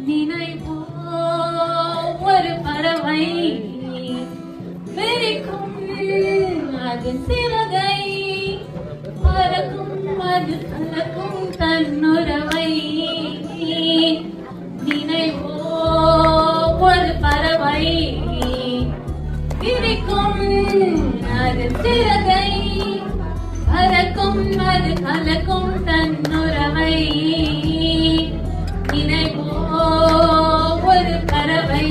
நினைவோ ஒரு பறவை விரிக்கும் அது சிறகை பறக்கும் அது கலக்கும் தன்னுறவை. நினைவோ ஒரு பறவை விரிக்கும் அது சிறகை பறக்கும் அது கலக்கும் தன்னுறவை. நினைவோ ஒரு பறவை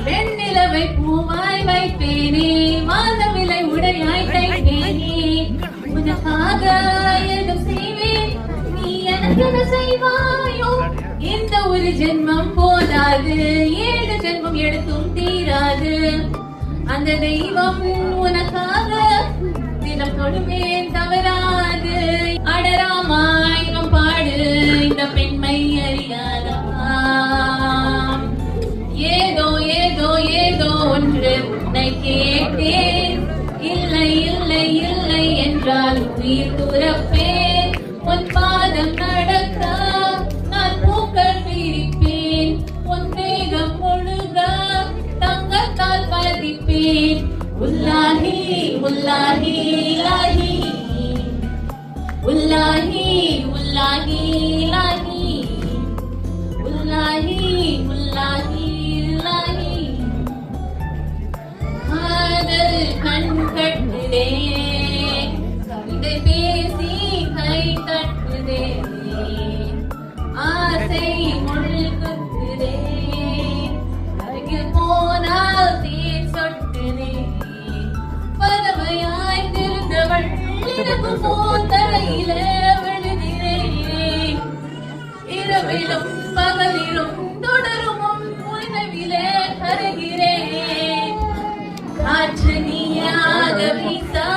வெண்ணிலவை பூவாய் வைப்பேனே வானவிலை உடையாய் தைப்பேனே உனக்காக எதுவும் செய்வேன் நீ எனக்கு செய்வாயோ. இந்த ஒரு ஜென்மம் போதாது 7 ஜென்மம் எடுத்தும் தீராது. அந்த தெய்வம் உனக்காக தினம் தொடுவேன் தவறாது. அடராமாயிரம் பாடு இந்த பெண்மை அறியாதா. ஏதோ ஏதோ ஏதோ ஒன்று உன்னை கேட்டேன் இல்லை இல்லை இல்லை என்றால் உயிர் துறப்பேன். உன் பாதம் நடக்க நான் பூக்கள் பிரிப்பேன். உன் மேகம் முழுக தங்கத்தால் பதிப்பேன். உல்லாஹி உல்லாஹி இலாஹி உல்லாஹி உல்லாஹி இலாஹி உல்லாஹி உல்லாஹி இலாஹி. காதல் கண் கட்டுதே கவிதை பேசி கை தட்டுதே ஆசை முள் குத்துதே அருகில் போனால் தேன் சொட்டுதே. பறவையாய் திருந்தவள் இரவு போந்தரையில விழுகிறேன். இரவிலும் பகலிலும் தொடரும் உணவிலே கருகிறேன். காற்று நீயாக வீசா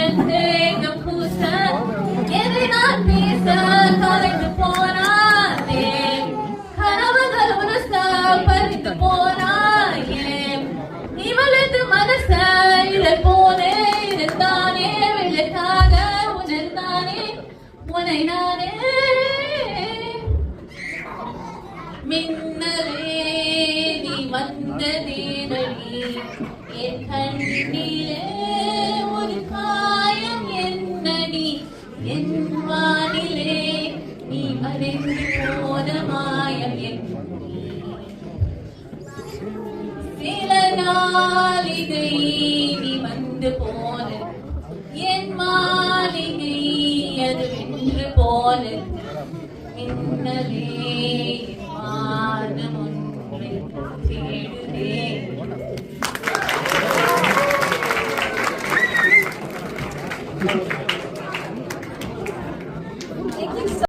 என் தேகம் பூச எதை நான் பேச கலைந்து போனானே. கனவுகள் உரச பறித்து போனாயே. இவளது மனச இழை போனே இருந்தானே விளக்காக உணர்ந்தானே உனை நானே. மின்னலே நீ வந்ததேனடி என் கண்ணிலே ஒரு காயம் என்னடி. என் வானிலே நீ மறைந்து போன மாயம் என்னடி. சில நாளிகை நீ வந்து போன என் மாளிகை அது வென்று போன. மின்னலே மானம் ஒன்றை தேடுதே.